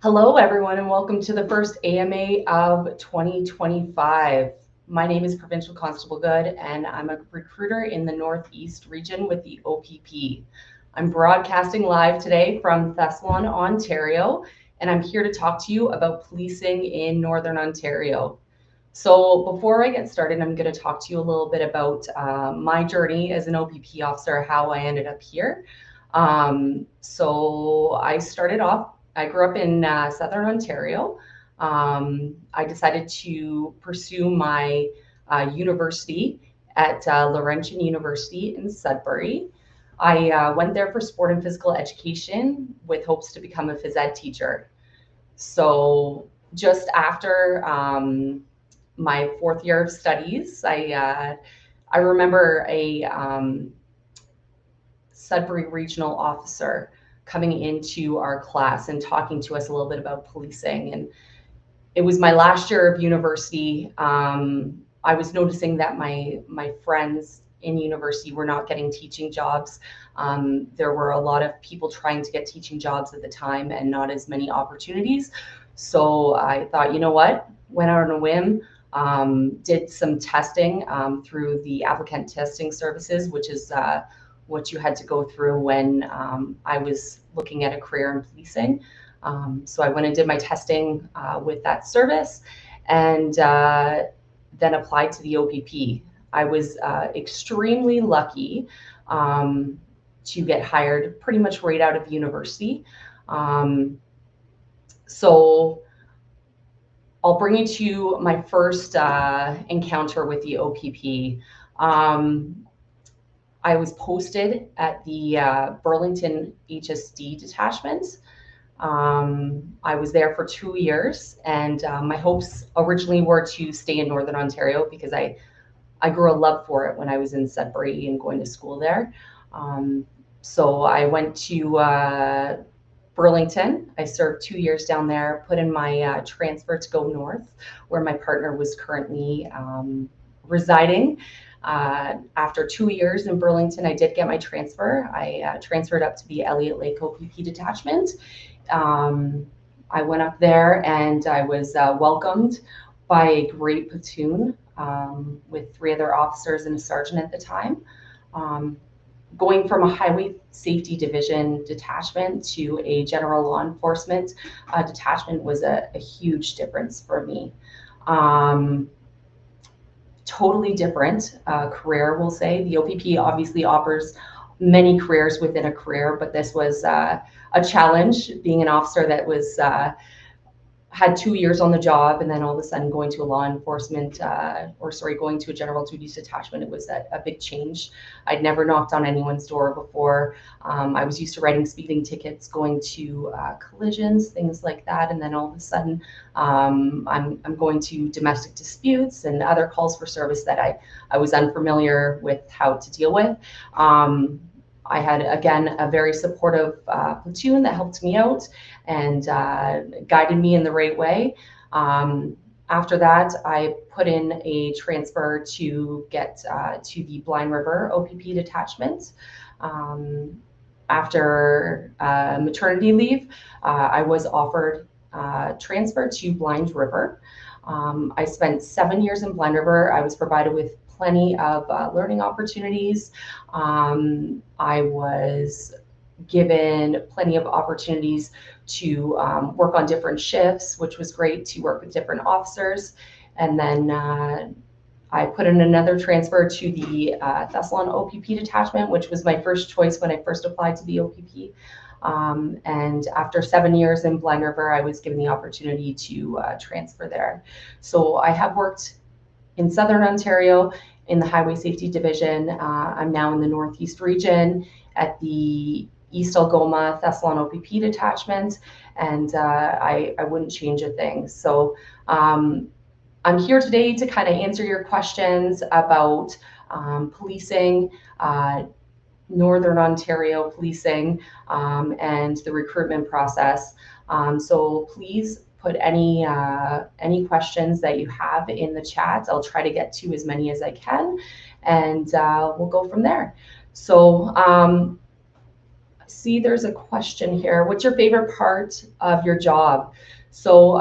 Hello, everyone, and welcome to the first AMA of 2025. My name is Provincial Constable Good, and I'm a recruiter in the Northeast region with the OPP. I'm broadcasting live today from Thessalon, Ontario, and I'm here to talk to you about policing in Northern Ontario. So before I get started, I'm going to talk to you a little bit about my journey as an OPP officer, how I ended up here. I grew up in Southern Ontario. I decided to pursue my university at Laurentian University in Sudbury. I went there for sport and physical education with hopes to become a phys ed teacher. So just after my fourth year of studies, I remember a Sudbury regional officer coming into our class and talking to us a little bit about policing. And it was my last year of university. I was noticing that my friends in university were not getting teaching jobs. There were a lot of people trying to get teaching jobs at the time and not as many opportunities. So I thought, you know what, went out on a whim, did some testing through the applicant testing services, which is what you had to go through when I was looking at a career in policing. So I went and did my testing with that service and then applied to the OPP. I was extremely lucky to get hired pretty much right out of university. So I'll bring you to my first encounter with the OPP. I was posted at the Burlington HSD detachment. I was there for 2 years, and my hopes originally were to stay in Northern Ontario because I grew a love for it when I was in Sudbury and going to school there. So I went to Burlington. I served 2 years down there, put in my transfer to go north, where my partner was currently residing. After 2 years in Burlington, I did get my transfer. I transferred up to the Pickle Lake OPP detachment. I went up there and I was welcomed by a great platoon with 3 other officers and a sergeant at the time. Going from a highway safety division detachment to a general law enforcement detachment was a huge difference for me. Totally different career, we'll say. The OPP obviously offers many careers within a career, but this was a challenge, being an officer that was had 2 years on the job and then all of a sudden going to a law enforcement going to a general duties detachment. It was a big change. I'd never knocked on anyone's door before. I was used to writing speeding tickets, going to collisions, things like that, and then all of a sudden I'm going to domestic disputes and other calls for service that I was unfamiliar with how to deal with. I had, again, a very supportive platoon that helped me out and guided me in the right way. After that, I put in a transfer to get to the Blind River OPP detachment. After maternity leave, I was offered transfer to Blind River. I spent 7 years in Blind River. I was provided with plenty of learning opportunities. I was given plenty of opportunities to work on different shifts, which was great, to work with different officers. And then I put in another transfer to the Thessalon OPP detachment, which was my first choice when I first applied to the OPP. And after 7 years in Blind River, I was given the opportunity to transfer there. So I have worked in Southern Ontario in the Highway Safety Division. I'm now in the Northeast region at the East Algoma Thessalon OPP detachment, and I wouldn't change a thing. So I'm here today to kind of answer your questions about policing, Northern Ontario policing, and the recruitment process. So please put any questions that you have in the chat. I'll try to get to as many as I can, and we'll go from there. So See, there's a question here. What's your favorite part of your job? So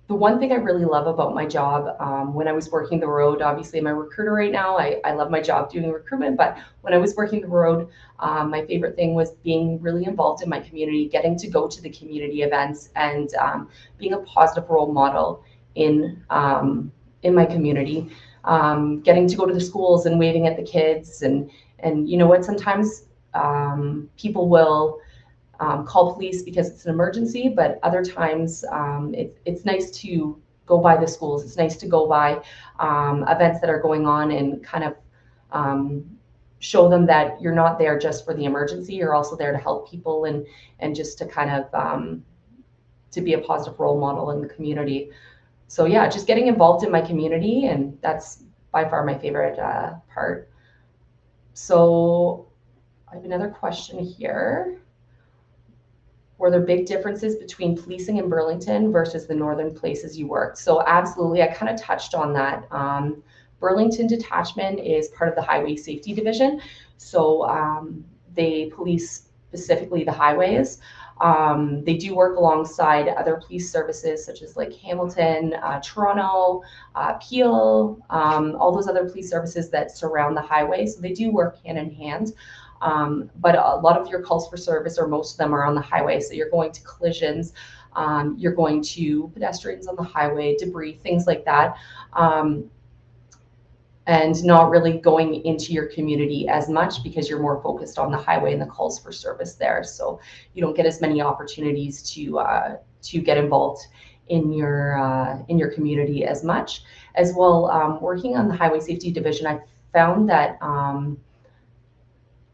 the one thing I really love about my job, when I was working the road, obviously I'm a recruiter right now. I love my job doing recruitment, but when I was working the road, my favorite thing was being really involved in my community, getting to go to the community events, and being a positive role model in my community. Getting to go to the schools and waving at the kids, and you know what? Sometimes people will call police because it's an emergency, but other times it's nice to go by the schools. It's nice to go by events that are going on and kind of um, show them that you're not there just for the emergency. You're also there to help people and just to kind of to be a positive role model in the community. So yeah, just getting involved in my community, and that's by far my favorite part. So I have another question here. Were there big differences between policing in Burlington versus the northern places you worked? So absolutely, I kind of touched on that. Burlington Detachment is part of the Highway Safety Division. So they police specifically the highways. They do work alongside other police services such as like Hamilton, Toronto, Peel, all those other police services that surround the highway. So they do work hand in hand. But a lot of your calls for service, or most of them, are on the highway. So you're going to collisions, you're going to pedestrians on the highway, debris, things like that. And not really going into your community as much because you're more focused on the highway and the calls for service there. So you don't get as many opportunities to get involved in your community as much. As well, working on the Highway Safety Division, I found that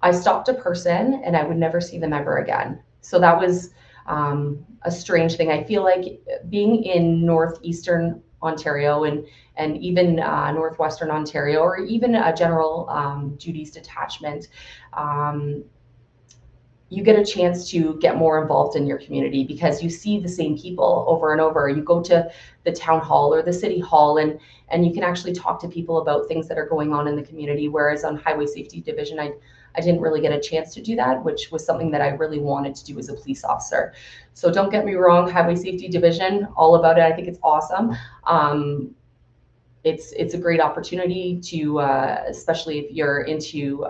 I stopped a person and I would never see them ever again. So that was a strange thing. I feel like being in northeastern Ontario and even northwestern Ontario, or even a general duties detachment, you get a chance to get more involved in your community because you see the same people over and over. You go to the town hall or the city hall, and you can actually talk to people about things that are going on in the community. Whereas on Highway Safety Division, I didn't really get a chance to do that, which was something that I really wanted to do as a police officer. So don't get me wrong, Highway Safety Division, all about it. I think it's awesome. It's a great opportunity to, especially if you're into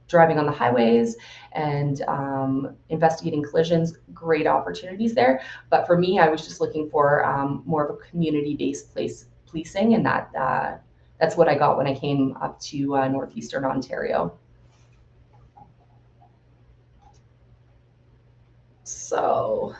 driving on the highways and investigating collisions, great opportunities there. But for me, I was just looking for more of a community-based policing, and that's what I got when I came up to northeastern Ontario. So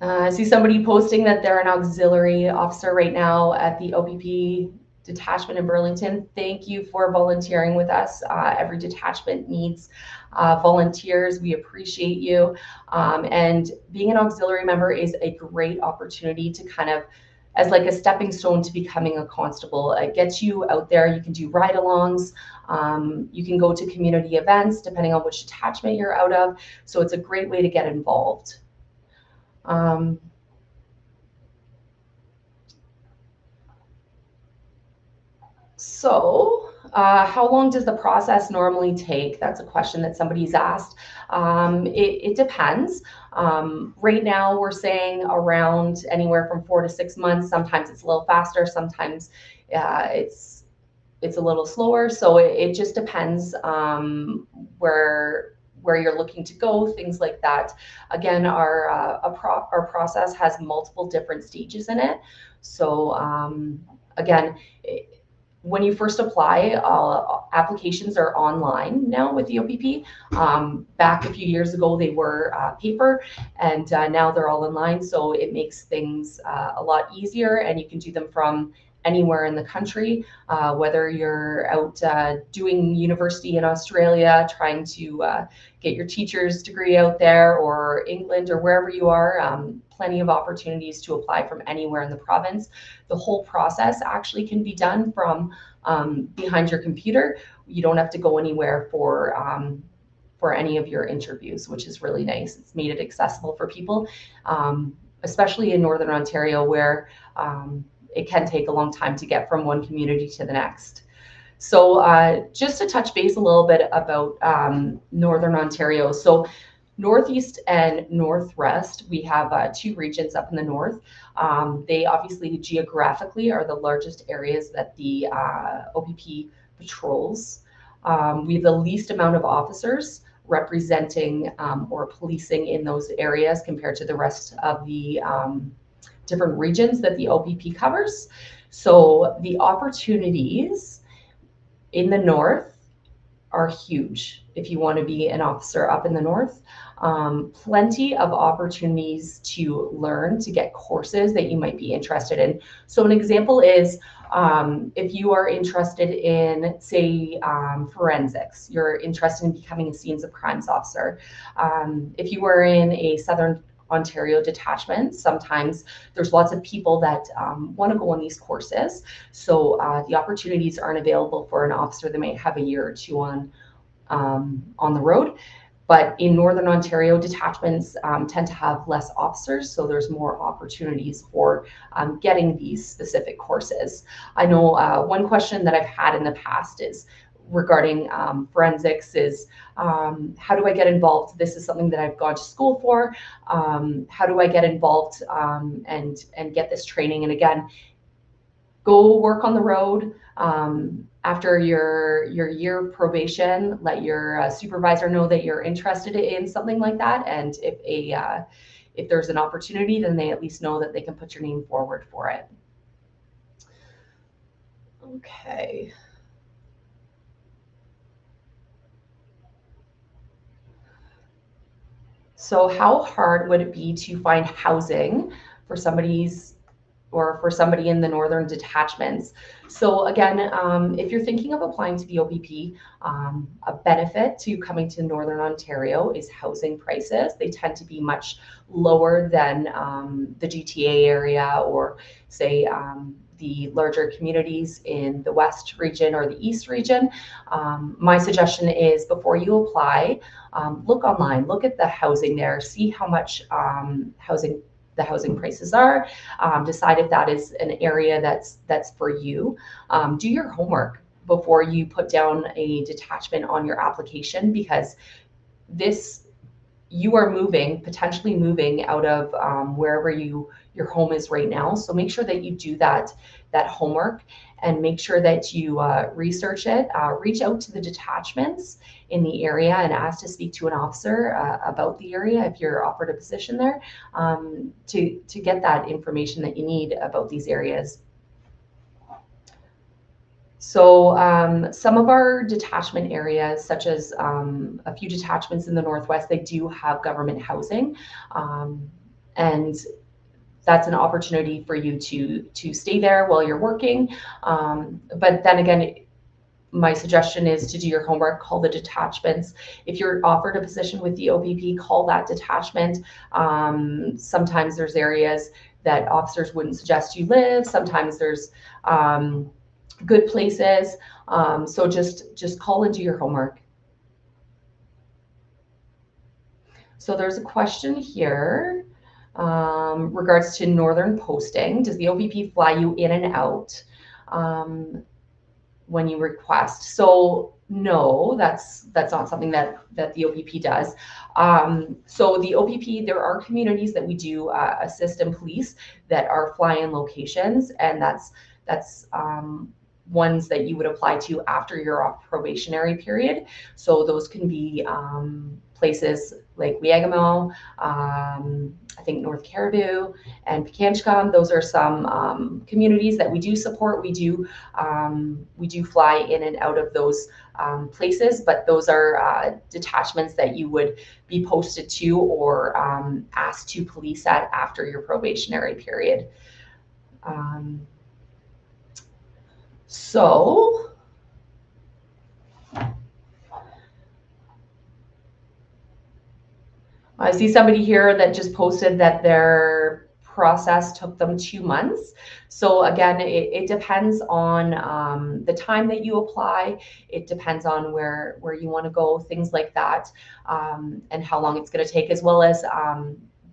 I see somebody posting that they're an auxiliary officer right now at the OPP detachment in Burlington. Thank you for volunteering with us. Every detachment needs volunteers. We appreciate you. And being an auxiliary member is a great opportunity to kind of, as like a stepping stone to becoming a constable. It gets you out there. You can do ride-alongs. You can go to community events depending on which detachment you're out of. So it's a great way to get involved. So how long does the process normally take? That's a question that somebody's asked. It depends. Right now, we're saying around anywhere from 4 to 6 months. Sometimes it's a little faster. Sometimes it's a little slower. So it just depends where you're looking to go, things like that. Again, our process has multiple different stages in it. So again, when you first apply, applications are online now with the OPP. Back a few years ago, they were paper, and now they're all online. So it makes things a lot easier, and you can do them from anywhere in the country, whether you're out doing university in Australia, trying to get your teacher's degree out there, or England, or wherever you are. Plenty of opportunities to apply from anywhere in the province. The whole process actually can be done from behind your computer. You don't have to go anywhere for any of your interviews, which is really nice. It's made it accessible for people, especially in Northern Ontario, where it can take a long time to get from one community to the next. So just to touch base a little bit about Northern Ontario. So Northeast and Northwest, we have two regions up in the north. They obviously geographically are the largest areas that the OPP patrols. We have the least amount of officers representing or policing in those areas compared to the rest of the different regions that the OPP covers. So the opportunities in the north are huge if you want to be an officer up in the north. Plenty of opportunities to learn, to get courses that you might be interested in. So an example is if you are interested in, say, forensics, you're interested in becoming a scenes of crimes officer. If you are in a Southern Ontario detachment, sometimes there's lots of people that want to go on these courses. So the opportunities aren't available for an officer that may have a year or two on the road. But in Northern Ontario, detachments tend to have less officers, so there's more opportunities for getting these specific courses. I know one question that I've had in the past is regarding forensics is how do I get involved? This is something that I've gone to school for. How do I get involved and get this training? And again, go work on the road. After your year of probation, let your supervisor know that you're interested in something like that. And if there's an opportunity, then they at least know that they can put your name forward for it. Okay. So how hard would it be to find housing for somebody in the northern detachments? So again, if you're thinking of applying to the OPP, a benefit to coming to Northern Ontario is housing prices. They tend to be much lower than the GTA area or say the larger communities in the West region or the East region. My suggestion is before you apply, look online, look at the housing there, see how much the housing prices are, decide if that is an area that's for you. Do your homework before you put down a detachment on your application, because you are potentially moving out of wherever your home is right now. So make sure that you do that homework and make sure that you research it. Reach out to the detachments in the area and ask to speak to an officer about the area if you're offered a position there, to get that information that you need about these areas. So some of our detachment areas, such as a few detachments in the Northwest, they do have government housing. And that's an opportunity for you to stay there while you're working. But then again, my suggestion is to do your homework, call the detachments. If you're offered a position with the OPP, call that detachment. Sometimes there's areas that officers wouldn't suggest you live. Sometimes there's good places. So just call and do your homework. So there's a question here regards to northern posting. Does the OPP fly you in and out when you request? So no, that's not something that the OPP does. So the OPP, there are communities that we do assist and police that are fly-in locations, and that's ones that you would apply to after your off probationary period. So those can be places like Weagamo, I think North Caribou and Pikanchcom. Those are some communities that we do support. We do fly in and out of those places, but those are detachments that you would be posted to or asked to police at after your probationary period. So I see somebody here that just posted that their process took them 2 months. So again, it depends on the time that you apply. It depends on where you want to go, things like that, and how long it's going to take, as well as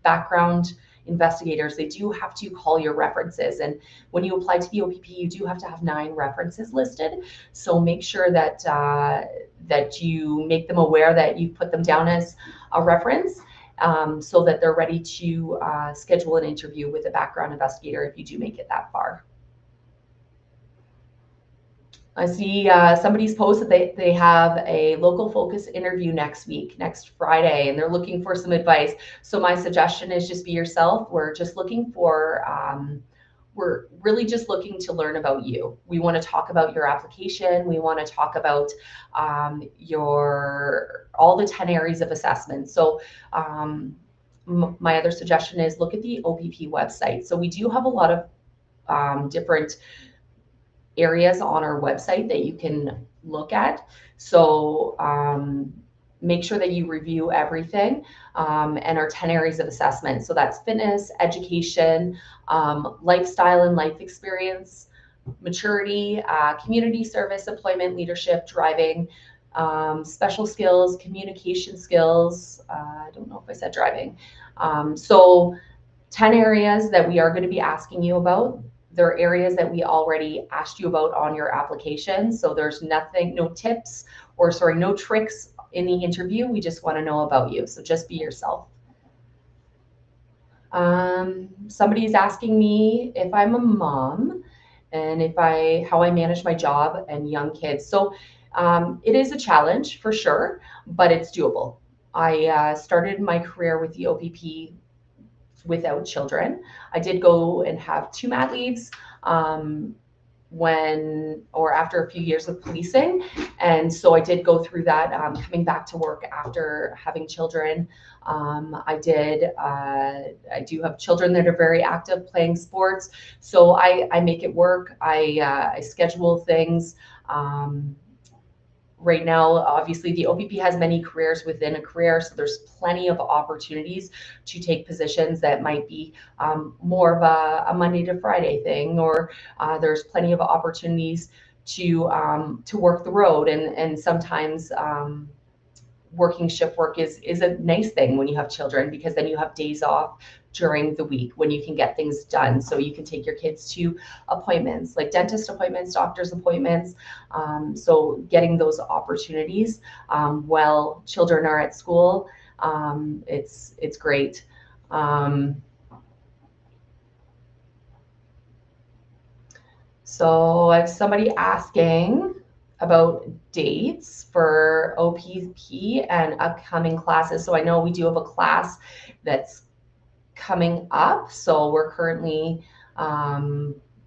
background investigators, they do have to call your references. And when you apply to the OPP, you do have to have 9 references listed. So make sure that that you make them aware that you put them down as a reference, so that they're ready to schedule an interview with a background investigator if you do make it that far. I see somebody's post that they have a local focus interview next week, next Friday, and they're looking for some advice. So my suggestion is just be yourself. We're just looking for, we're really just looking to learn about you. We want to talk about your application. We want to talk about all the 10 areas of assessment. So my other suggestion is look at the OPP website. So we do have a lot of different areas on our website that you can look at. So make sure that you review everything, and our 10 areas of assessment. So that's fitness, education, lifestyle and life experience, maturity, community service, employment, leadership, driving, special skills, communication skills. I don't know if I said driving. So 10 areas that we are going to be asking you about. There are areas that we already asked you about on your application. So there's nothing, no tips, or sorry, no tricks in the interview. We just want to know about you. So just be yourself. Somebody's asking me if I'm a mom and how I manage my job and young kids. So it is a challenge for sure, but it's doable. I started my career with the OPP without children. I did go and have 2 mat leaves after a few years of policing. And so I did go through that, coming back to work after having children. I do have children that are very active playing sports. So I make it work. I schedule things. Right now, obviously, the OPP has many careers within a career, so there's plenty of opportunities to take positions that might be more of a Monday to Friday thing, or there's plenty of opportunities to work the road, and sometimes working shift work is a nice thing when you have children, because then you have days off during the week when you can get things done. So you can take your kids to appointments, like dentist appointments, doctor's appointments. So getting those opportunities while children are at school, it's great. So I have somebody asking about dates for OPP and upcoming classes. So I know we do have a class that's coming up. So we're currently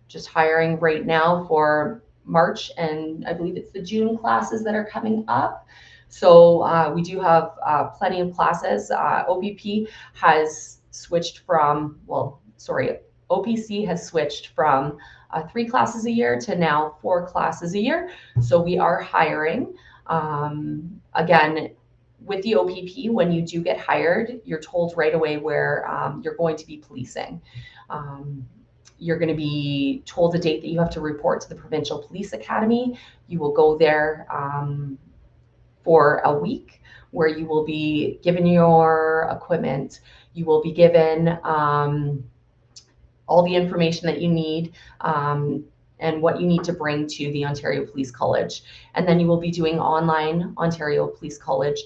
just hiring right now for March, and I believe it's the June classes that are coming up. So we do have plenty of classes. OPC has switched from 3 classes a year to now 4 classes a year. So we are hiring. Again, with the OPP, when you do get hired, you're told right away where you're going to be policing. You're going to be told a date that you have to report to the Provincial Police Academy. You will go there for a week, where you will be given your equipment. You will be given all the information that you need, and what you need to bring to the Ontario Police College. And then you will be doing online Ontario Police College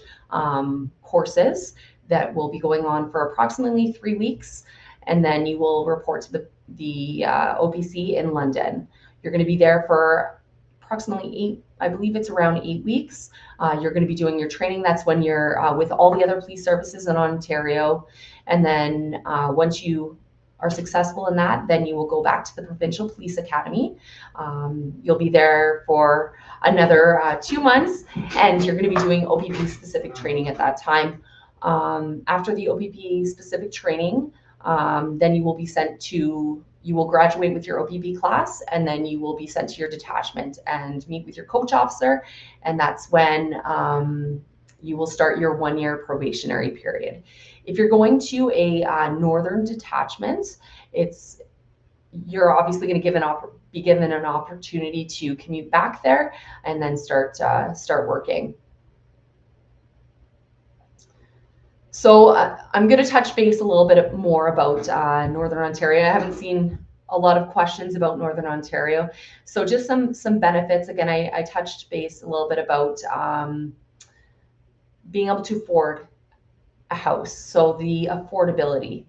courses that will be going on for approximately 3 weeks. And then you will report to the OPC in London. You're going to be there for approximately around 8 weeks. You're going to be doing your training. That's when you're with all the other police services in Ontario. And then once you are successful in that, then you will go back to the Provincial Police Academy. You'll be there for another 2 months, and you're going to be doing OPP specific training at that time. After the OPP specific training, then you will graduate with your OPP class, and then you will be sent to your detachment and meet with your coach officer. And that's when you will start your 1-year probationary period. If you're going to a northern detachment, you're obviously going to be given an opportunity to commute back there and then start working. So I'm going to touch base a little bit more about Northern Ontario. I haven't seen a lot of questions about Northern Ontario. So just some benefits. Again, I touched base a little bit about being able to afford a house. So the affordability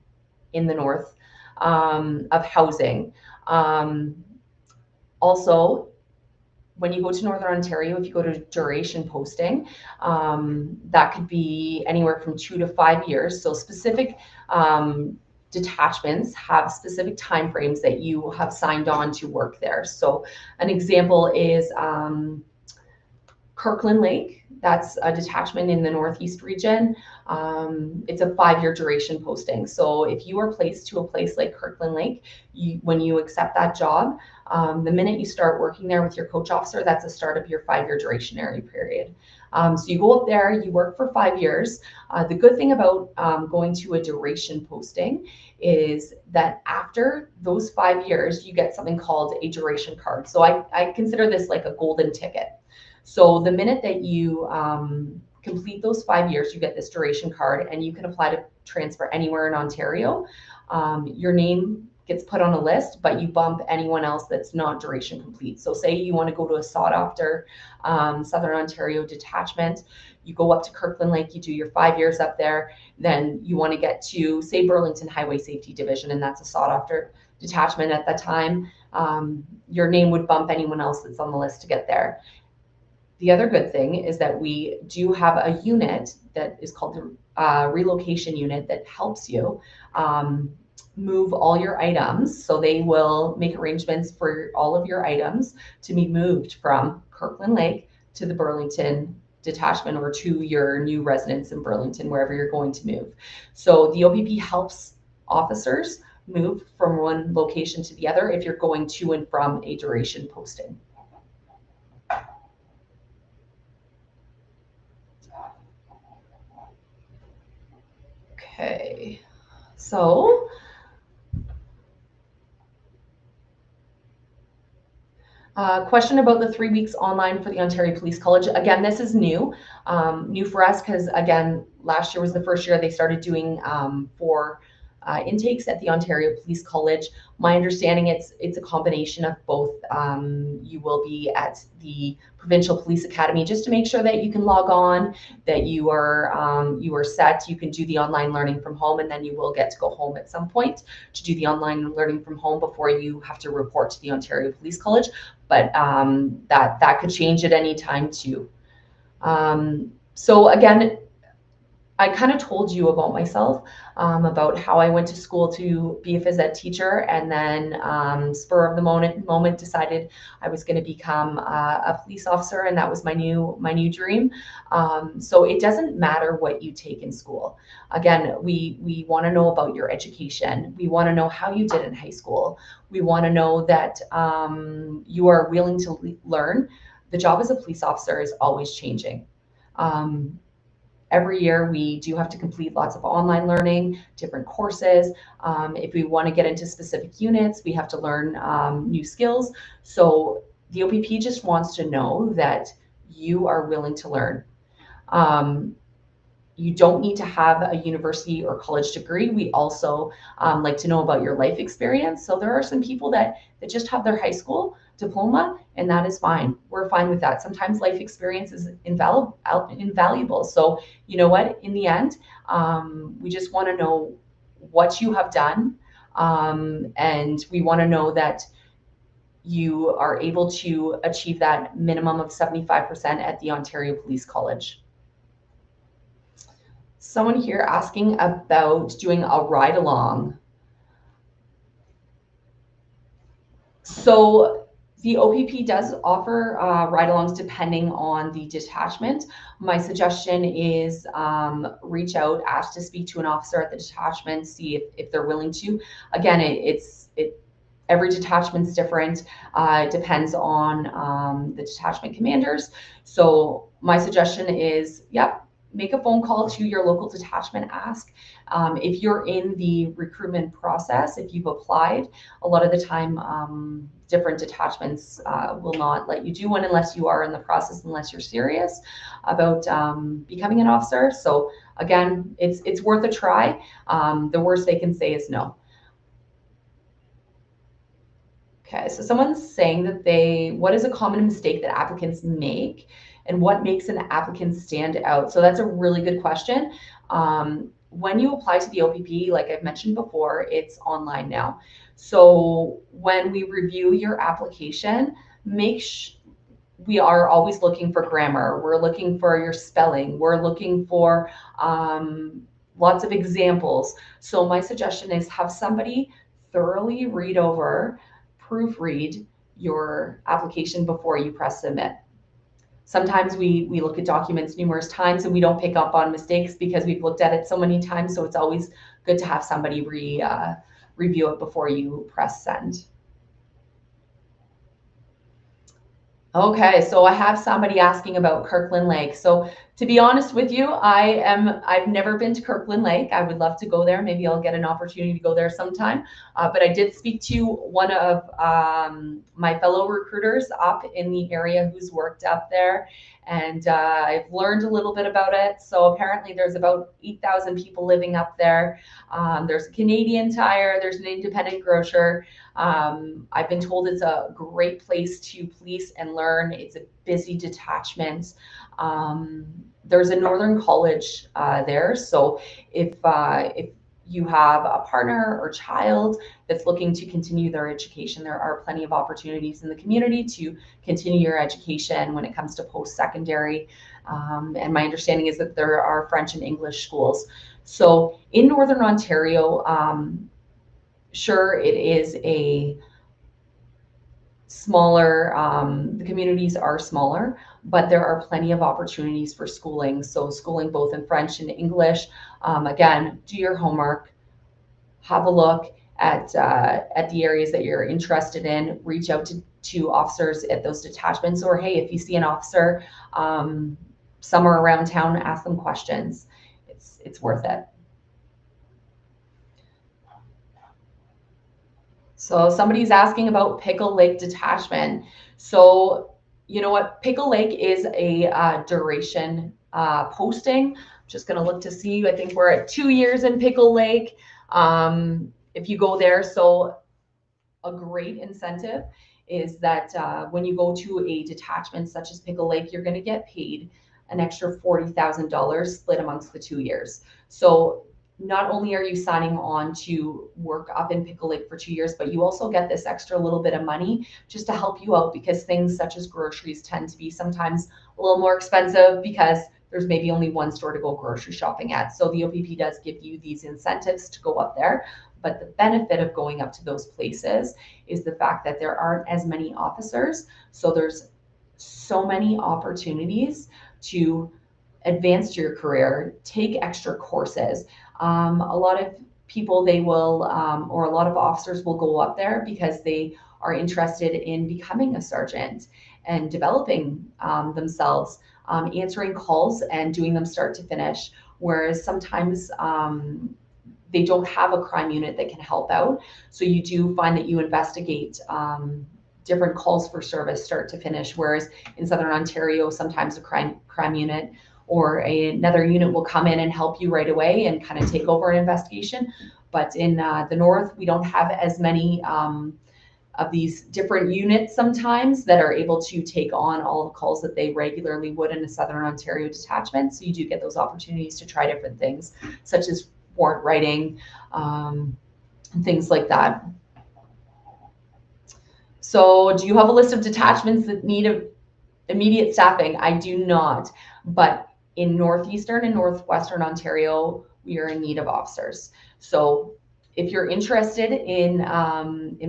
in the north of housing. Also, when you go to Northern Ontario, if you go to duration posting, that could be anywhere from 2 to 5 years. So specific detachments have specific timeframes that you have signed on to work there. So an example is Kirkland Lake. That's a detachment in the Northeast region. It's a 5-year duration posting. So if you are placed to a place like Kirkland Lake, when you accept that job, the minute you start working there with your coach officer, that's the start of your 5-year durationary period. So you go up there, you work for 5 years. The good thing about going to a duration posting is that after those 5 years, you get something called a duration card. So I consider this like a golden ticket. So the minute that you complete those 5 years, you get this duration card and you can apply to transfer anywhere in Ontario. Your name gets put on a list, but you bump anyone else that's not duration complete. So say you want to go to a sought after Southern Ontario detachment, you go up to Kirkland Lake, you do your 5 years up there, then you want to get to, say, Burlington Highway Safety Division, and that's a sought after detachment at that time. Your name would bump anyone else that's on the list to get there. The other good thing is that we do have a unit that is called the relocation unit that helps you move all your items. So they will make arrangements for all of your items to be moved from Kirkland Lake to the Burlington detachment or to your new residence in Burlington, wherever you're going to move. So the OPP helps officers move from one location to the other if you're going to and from a duration posting. Okay, so question about the 3 weeks online for the Ontario Police College. Again, this is new for us because, again, last year was the first year they started doing 4 intakes at the Ontario Police College. My understanding, it's a combination of both. You will be at the Provincial Police Academy just to make sure that you can log on, that you are set. You can do the online learning from home, and then you will get to go home at some point to do the online learning from home before you have to report to the Ontario Police College. But that could change at any time too. So again, I kind of told you about myself, about how I went to school to be a phys ed teacher, and then spur of the moment decided I was going to become a police officer, and that was my new dream. So it doesn't matter what you take in school. Again, we want to know about your education. We want to know how you did in high school. We want to know that you are willing to learn. The job as a police officer is always changing. Every year we do have to complete lots of online learning, different courses. If we want to get into specific units, we have to learn new skills. So the OPP just wants to know that you are willing to learn. You don't need to have a university or college degree. We also like to know about your life experience. So there are some people that just have their high school diploma, and that is fine. We're fine with that. Sometimes life experience is invaluable. So you know what? In the end, we just want to know what you have done, and we want to know that you are able to achieve that minimum of 75% at the Ontario Police College. Someone here asking about doing a ride along. So the OPP does offer ride-alongs depending on the detachment. My suggestion is reach out, ask to speak to an officer at the detachment, see if they're willing to. Again, every detachment's different. It depends on the detachment commanders. So my suggestion is, yep, make a phone call to your local detachment, ask. If you're in the recruitment process, if you've applied, a lot of the time different detachments will not let you do one unless you are in the process, unless you're serious about becoming an officer. So again, it's worth a try. The worst they can say is no. Okay, so someone's saying that what is a common mistake that applicants make and what makes an applicant stand out? So that's a really good question. When you apply to the OPP, like I've mentioned before, it's online now. So when we review your application, we are always looking for grammar. We're looking for your spelling. We're looking for lots of examples. So my suggestion is have somebody thoroughly read over, proofread your application before you press submit. Sometimes we look at documents numerous times and we don't pick up on mistakes because we've looked at it so many times. So it's always good to have somebody review it before you press send. Okay, so I have somebody asking about Kirkland Lake. So to be honest with you, I've never been to Kirkland Lake. I would love to go there. Maybe I'll get an opportunity to go there sometime. But I did speak to one of my fellow recruiters up in the area who's worked up there. And I've learned a little bit about it. So apparently there's about 8,000 people living up there. There's a Canadian Tire, there's an independent grocer. I've been told it's a great place to police and learn. It's a busy detachment. There's a Northern College there. So if you have a partner or child that's looking to continue their education, there are plenty of opportunities in the community to continue your education when it comes to post-secondary. And my understanding is that there are French and English schools. So in Northern Ontario, sure, it is a smaller, the communities are smaller, but there are plenty of opportunities for schooling. So schooling both in French and English. Again, do your homework, have a look at the areas that you're interested in, reach out to officers at those detachments, or hey, if you see an officer somewhere around town, ask them questions. It's worth it. So somebody's asking about Pickle Lake detachment. So you know what, Pickle Lake is a duration posting. I'm just going to look to see. I think we're at 2 years in Pickle Lake. If you go there, so a great incentive is that when you go to a detachment such as Pickle Lake, you're going to get paid an extra $40,000 split amongst the 2 years. So not only are you signing on to work up in Pickle Lake for 2 years, but you also get this extra little bit of money just to help you out, because things such as groceries tend to be sometimes a little more expensive because there's maybe only one store to go grocery shopping at. So the OPP does give you these incentives to go up there. But the benefit of going up to those places is the fact that there aren't as many officers. So there's so many opportunities to advance your career, take extra courses. A lot of people, they will, or a lot of officers will go up there because they are interested in becoming a sergeant and developing themselves, answering calls and doing them start to finish. Whereas sometimes they don't have a crime unit that can help out. So you do find that you investigate different calls for service start to finish. Whereas in Southern Ontario, sometimes a crime unit or another unit will come in and help you right away and kind of take over an investigation. But in the North, we don't have as many of these different units sometimes that are able to take on all the calls that they regularly would in a Southern Ontario detachment. So you do get those opportunities to try different things, such as warrant writing, and things like that. So do you have a list of detachments that need immediate staffing? I do not, but in Northeastern and Northwestern Ontario, we are in need of officers. So if you're interested in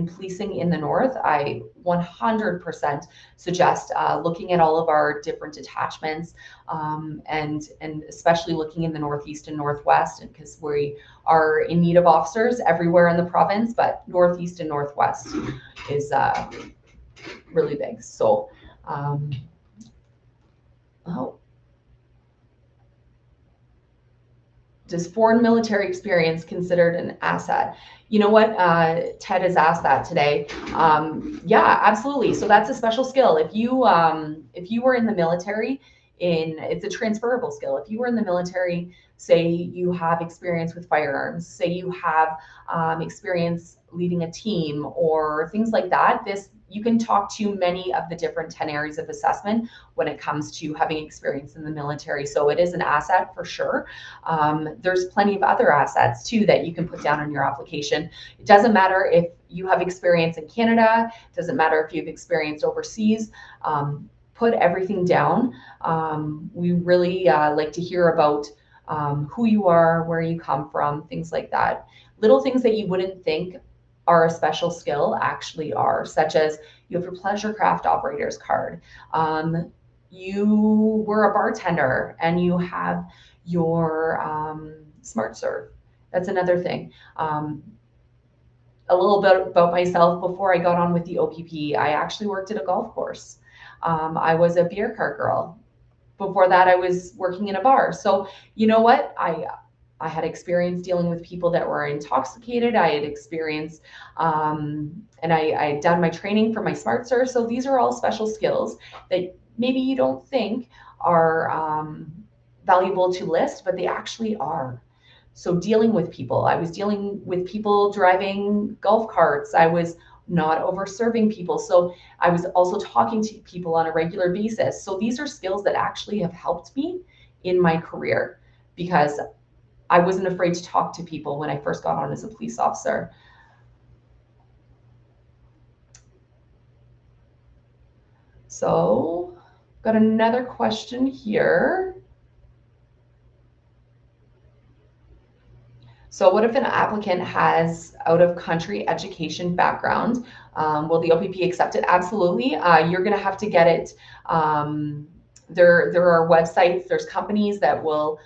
policing in the North, I 100% suggest looking at all of our different detachments, and especially looking in the Northeast and Northwest, because we are in need of officers everywhere in the province, but Northeast and Northwest is really big. So, does foreign military experience considered an asset? You know what? Ted has asked that today. Yeah, absolutely. So that's a special skill. If you were in the military, it's a transferable skill. If you were in the military, say you have experience with firearms, say you have experience leading a team or things like that, this you can talk to many of the different 10 areas of assessment when it comes to having experience in the military. So it is an asset for sure. There's plenty of other assets too that you can put down on your application. It doesn't matter if you have experience in Canada, it doesn't matter if you've experienced overseas. Put everything down. We really like to hear about who you are, where you come from, things like that. Little things that you wouldn't think are a special skill actually are, such as you have your pleasure craft operator's card. You were a bartender and you have your smart serve. That's another thing. A little bit about myself. Before I got on with the OPP, I actually worked at a golf course. I was a beer cart girl. Before that, I was working in a bar. So you know what? I had experience dealing with people that were intoxicated. I had experience, and I had done my training for my smart serve. So these are all special skills that maybe you don't think are valuable to list, but they actually are. So dealing with people, I was dealing with people driving golf carts. I was not over serving people. So I was also talking to people on a regular basis. So these are skills that actually have helped me in my career because I wasn't afraid to talk to people when I first got on as a police officer. So got another question here. So what if an applicant has out of country education background? Will the OPP accept it? Absolutely. You're going to have to get it. There are websites, there's companies that will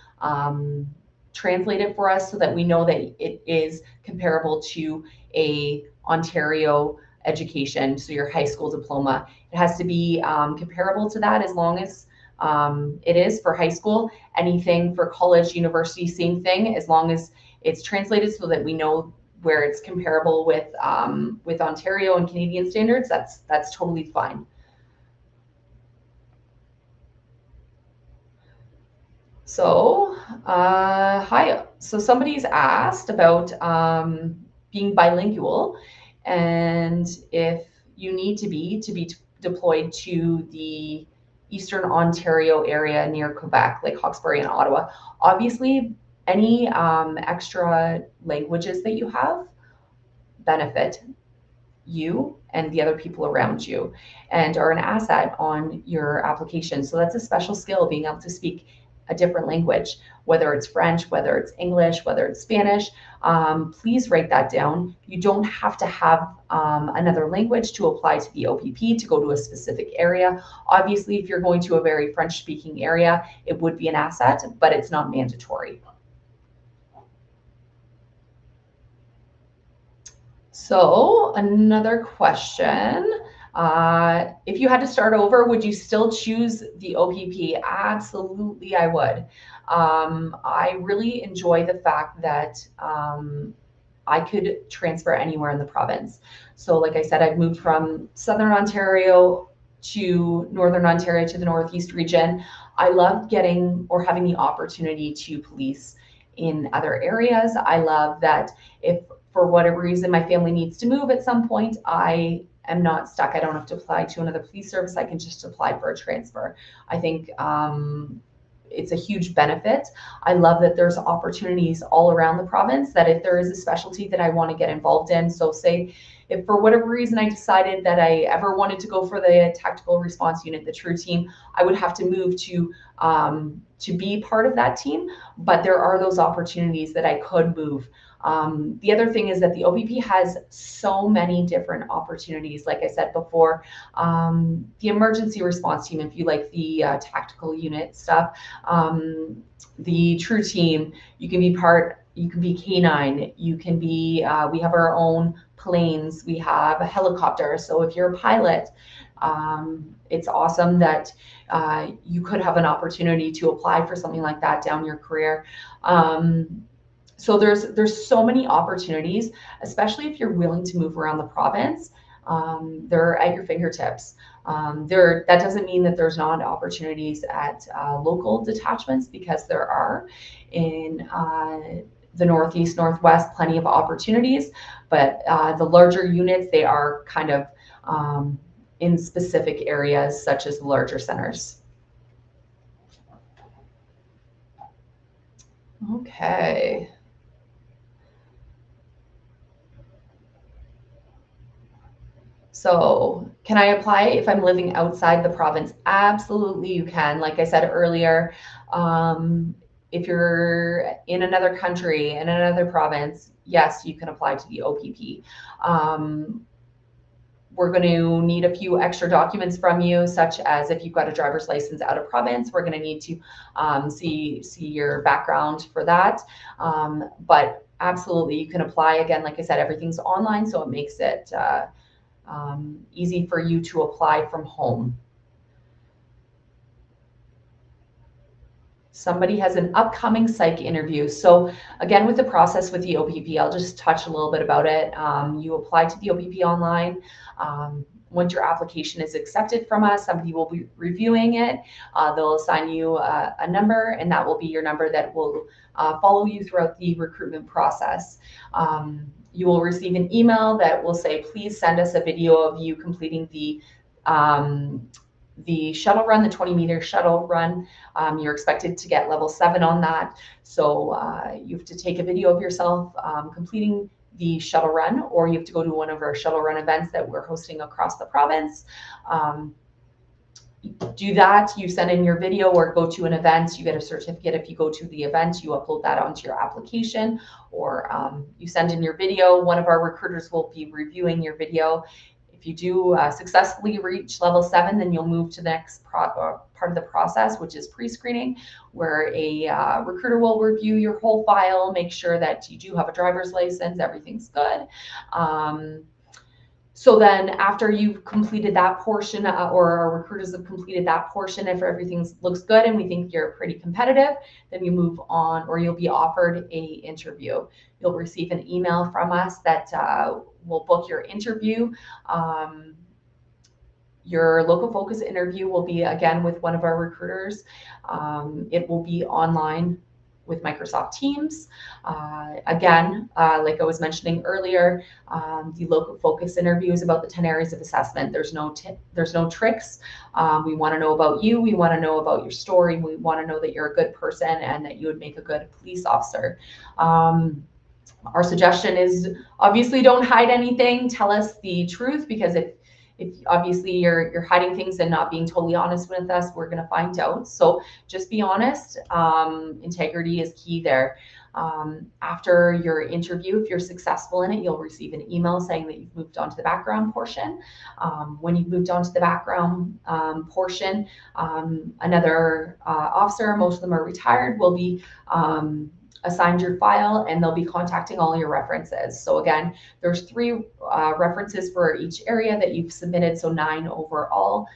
translate it for us so that we know that it is comparable to a Ontario education, so your high school diploma. It has to be comparable to that as long as it is for high school. Anything for college, university, same thing, as long as it's translated so that we know where it's comparable with Ontario and Canadian standards. That's totally fine. So, hi. So somebody's asked about being bilingual and if you need to be deployed to the Eastern Ontario area near Quebec, like Hawkesbury and Ottawa. Obviously, any extra languages that you have benefit you and the other people around you and are an asset on your application. So that's a special skill, being able to speak a different language, whether it's French, whether it's English, whether it's Spanish. Please write that down. You don't have to have another language to apply to the OPP to go to a specific area. Obviously, if you're going to a very French speaking area, it would be an asset, but it's not mandatory. So another question, if you had to start over, would you still choose the OPP? Absolutely, I would. I really enjoy the fact that I could transfer anywhere in the province. So like I said, I've moved from Southern Ontario to Northern Ontario to the Northeast region. I love getting or having the opportunity to police in other areas. I love that if for whatever reason my family needs to move at some point, I am not stuck. I don't have to apply to another police service. I can just apply for a transfer. I think it's a huge benefit. I love that there's opportunities all around the province, that if there is a specialty that I want to get involved in. So say if for whatever reason I decided that I ever wanted to go for the tactical response unit, the TRU team, I would have to move to be part of that team. But there are those opportunities that I could move. The other thing is that the OPP has so many different opportunities. Like I said before, the emergency response team, if you like the tactical unit stuff, the TRU team, you can be K9, you can be, we have our own planes, we have a helicopter. So if you're a pilot, it's awesome that you could have an opportunity to apply for something like that down your career. So there's so many opportunities, especially if you're willing to move around the province. They're at your fingertips. That doesn't mean that there's not opportunities at local detachments, because there are in the Northeast, Northwest, plenty of opportunities, but the larger units, they are kind of in specific areas such as the larger centers. Okay. So can I apply if I'm living outside the province? Absolutely, you can. Like I said earlier, if you're in another country, in another province, yes, you can apply to the OPP. We're going to need a few extra documents from you, such as if you've got a driver's license out of province, we're going to need to see your background for that. But absolutely, you can apply. Again, like I said, everything's online, so it makes it easy for you to apply from home. Somebody has an upcoming psych interview. So again, with the process with the OPP, I'll just touch a little bit about it. You apply to the OPP online. Once your application is accepted from us, somebody will be reviewing it. They'll assign you a number, and that will be your number that will follow you throughout the recruitment process. You will receive an email that will say, please send us a video of you completing the shuttle run, the 20-meter shuttle run. You're expected to get level 7 on that. So you have to take a video of yourself completing the shuttle run, or you have to go to one of our shuttle run events that we're hosting across the province. Do that, you send in your video, or go to an event, you get a certificate. If you go to the event, you upload that onto your application, or you send in your video. One of our recruiters will be reviewing your video. If you do successfully reach level 7, then you'll move to the next part of the process, which is pre-screening, where a recruiter will review your whole file, make sure that you do have a driver's license, everything's good. So then after you've completed that portion, or our recruiters have completed that portion, if everything looks good and we think you're pretty competitive, then you move on, or you'll be offered a interview. You'll receive an email from us that will book your interview. Your local focus interview will be, again, with one of our recruiters. It will be online with Microsoft Teams. Again, like I was mentioning earlier, the local focus interview is about the 10 areas of assessment. There's no tricks. We want to know about you. We want to know about your story. We want to know that you're a good person and that you would make a good police officer. Our suggestion is, obviously, don't hide anything. Tell us the truth, because if obviously you're hiding things and not being totally honest with us, we're going to find out. So just be honest. Integrity is key there. After your interview, if you're successful in it, you'll receive an email saying that you've moved on to the background portion. When you've moved on to the background portion, another officer, most of them are retired, will be assigned your file, and they'll be contacting all your references. So again, there's 3 references for each area that you've submitted, so 9 overall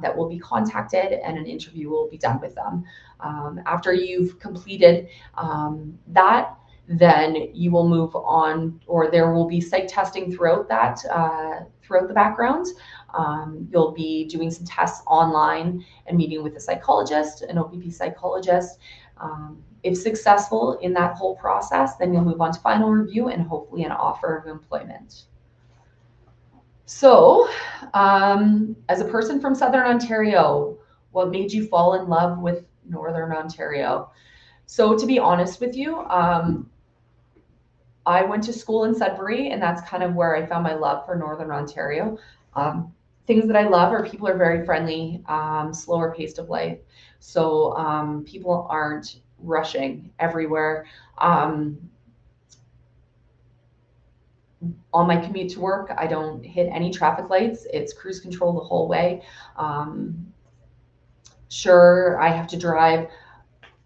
that will be contacted, and an interview will be done with them. After you've completed that, then you will move on, or there will be psych testing throughout that, throughout the background. You'll be doing some tests online and meeting with a psychologist, an OPP psychologist. If successful in that whole process, then you'll move on to final review and hopefully an offer of employment. So, as a person from Southern Ontario, what made you fall in love with Northern Ontario? So, to be honest with you, I went to school in Sudbury, and that's kind of where I found my love for Northern Ontario. Things that I love are people are very friendly, slower paced of life. So people aren't rushing everywhere. On my commute to work, I don't hit any traffic lights. It's cruise control the whole way. Sure, I have to drive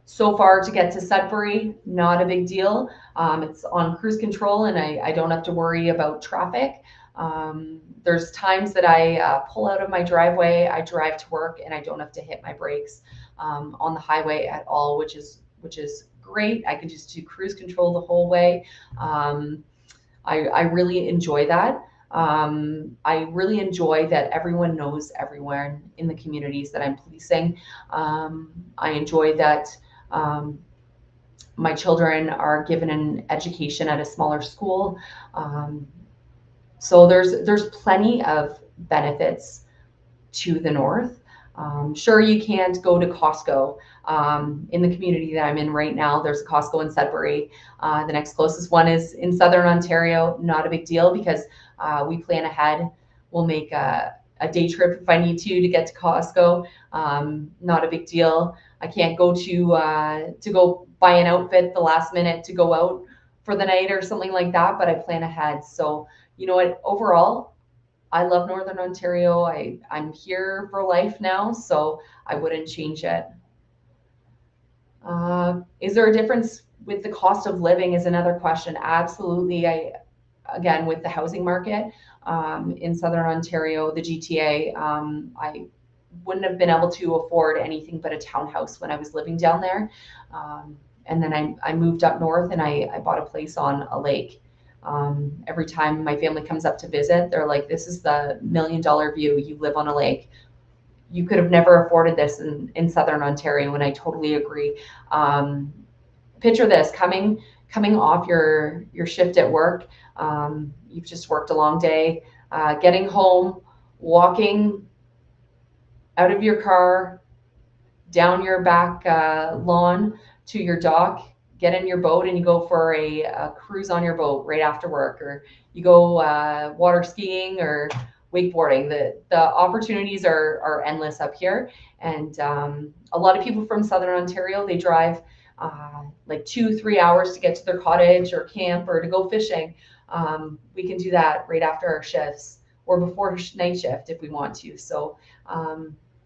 so far to get to Sudbury, not a big deal. It's on cruise control, and I don't have to worry about traffic. There's times that I pull out of my driveway, I drive to work, and I don't have to hit my brakes on the highway at all, which is great. I can just do cruise control the whole way. I really enjoy that. I really enjoy that everyone knows everyone in the communities that I'm policing. I enjoy that um, my children are given an education at a smaller school. Um, so there's plenty of benefits to the north. Sure, you can't go to Costco. In the community that I'm in right now, there's a Costco in Sudbury. The next closest one is in Southern Ontario. Not a big deal because we plan ahead. We'll make a day trip if I need to get to Costco. Not a big deal. I can't go to go buy an outfit the last minute to go out for the night or something like that, but I plan ahead. So you know what? Overall, I love Northern Ontario. I'm here for life now, so I wouldn't change it. Is there a difference with the cost of living is another question. Absolutely. Again, with the housing market in Southern Ontario, the GTA, I wouldn't have been able to afford anything but a townhouse when I was living down there. And then I moved up north and I bought a place on a lake. Every time my family comes up to visit, they're like, this is the $1 million view. You live on a lake. You could have never afforded this in Southern Ontario, and I totally agree. Um, Picture this coming off your shift at work. You've just worked a long day, getting home, walking out of your car, down your back lawn to your dock, get in your boat, and you go for a cruise on your boat right after work, or you go water skiing or wakeboarding. The opportunities are endless up here, and a lot of people from Southern Ontario, they drive like 2-3 hours to get to their cottage or camp or to go fishing. We can do that right after our shifts or before night shift if we want to. So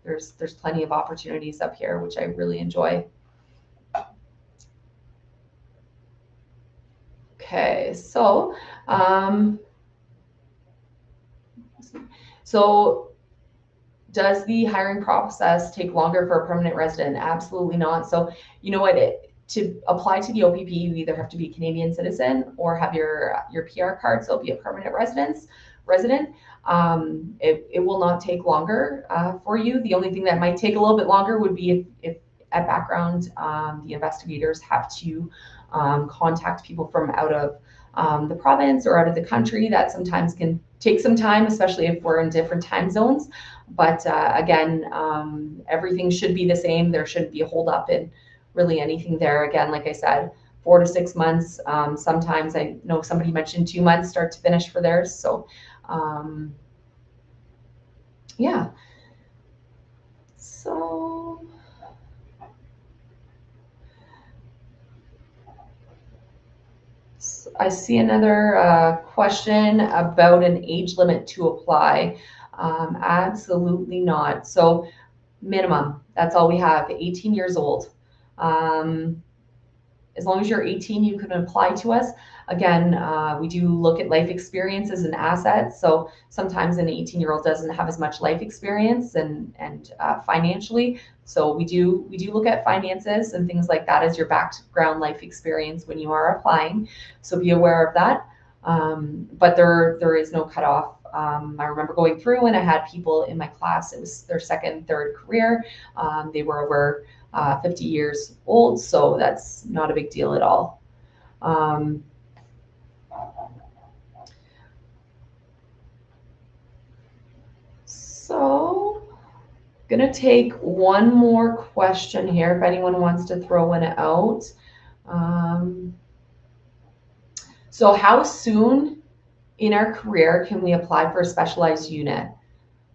there's plenty of opportunities up here, which I really enjoy. Okay, um, so does the hiring process take longer for a permanent resident? Absolutely not. So you know what? To apply to the OPP, you either have to be a Canadian citizen or have your PR card, so be a permanent resident. It will not take longer for you. The only thing that might take a little bit longer would be if at background the investigators have to contact people from out of the province or out of the country. That sometimes can take some time, especially if we're in different time zones. But again, everything should be the same. There shouldn't be a holdup in really anything there. Again, like I said, 4 to 6 months. Sometimes I know somebody mentioned 2 months start to finish for theirs. So yeah. So I see another question about an age limit to apply. Absolutely not. So minimum, that's all we have, 18 years old. As long as you're 18, you can apply to us. Again, we do look at life experience as an asset. So sometimes an 18-year-old doesn't have as much life experience and financially. So we do look at finances and things like that as your background life experience when you are applying. So be aware of that. But there is no cutoff. I remember going through and I had people in my class, it was their second, third career. They were over 50 years old, so that's not a big deal at all. So gonna take one more question here if anyone wants to throw one out. So how soon in our career can we apply for a specialized unit?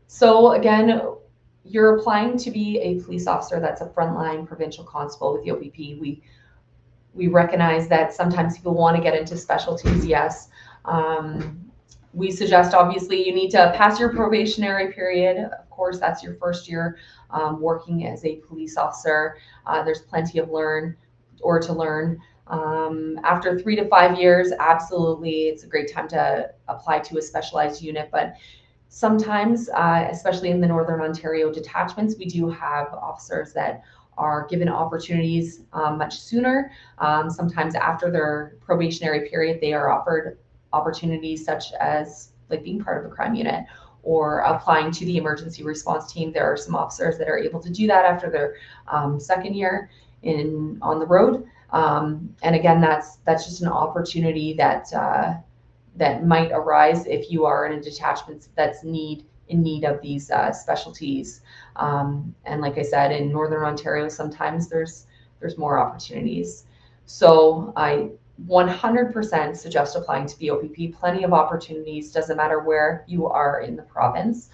So again, you're applying to be a police officer that's a frontline provincial constable with the OPP. We recognize that sometimes people want to get into specialties, yes. We suggest obviously you need to pass your probationary period. Of course, that's your first year working as a police officer. There's plenty of to learn. After 3 to 5 years, absolutely, it's a great time to apply to a specialized unit. But sometimes, especially in the Northern Ontario detachments, we do have officers that are given opportunities much sooner. Sometimes after their probationary period, they are offered opportunities such as like being part of a crime unit or applying to the emergency response team. There are some officers that are able to do that after their second year on the road. And again, that's just an opportunity that that might arise if you are in a detachment that's in need of these specialties. And like I said, in Northern Ontario, sometimes there's more opportunities. So I 100% suggest applying to the OPP. Plenty of opportunities, doesn't matter where you are in the province.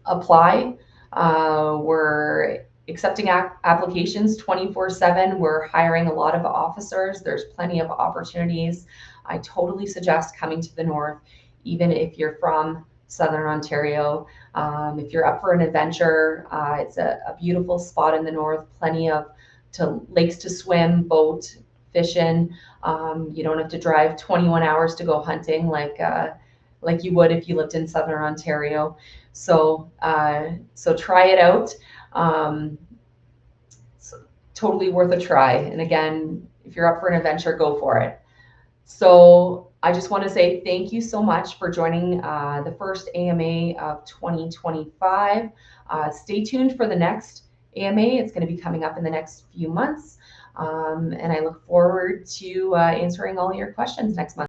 Apply. We're accepting applications 24/7. We're hiring a lot of officers. There's plenty of opportunities. I totally suggest coming to the north, even if you're from Southern Ontario. If you're up for an adventure, it's a beautiful spot in the north. Plenty of lakes to swim, boat, fishing. You don't have to drive 21 hours to go hunting like you would if you lived in Southern Ontario. So try it out. So totally worth a try. And again, if you're up for an adventure, go for it. So I just want to say thank you so much for joining the first AMA of 2025. Stay tuned for the next AMA. It's going to be coming up in the next few months. And I look forward to answering all your questions next month.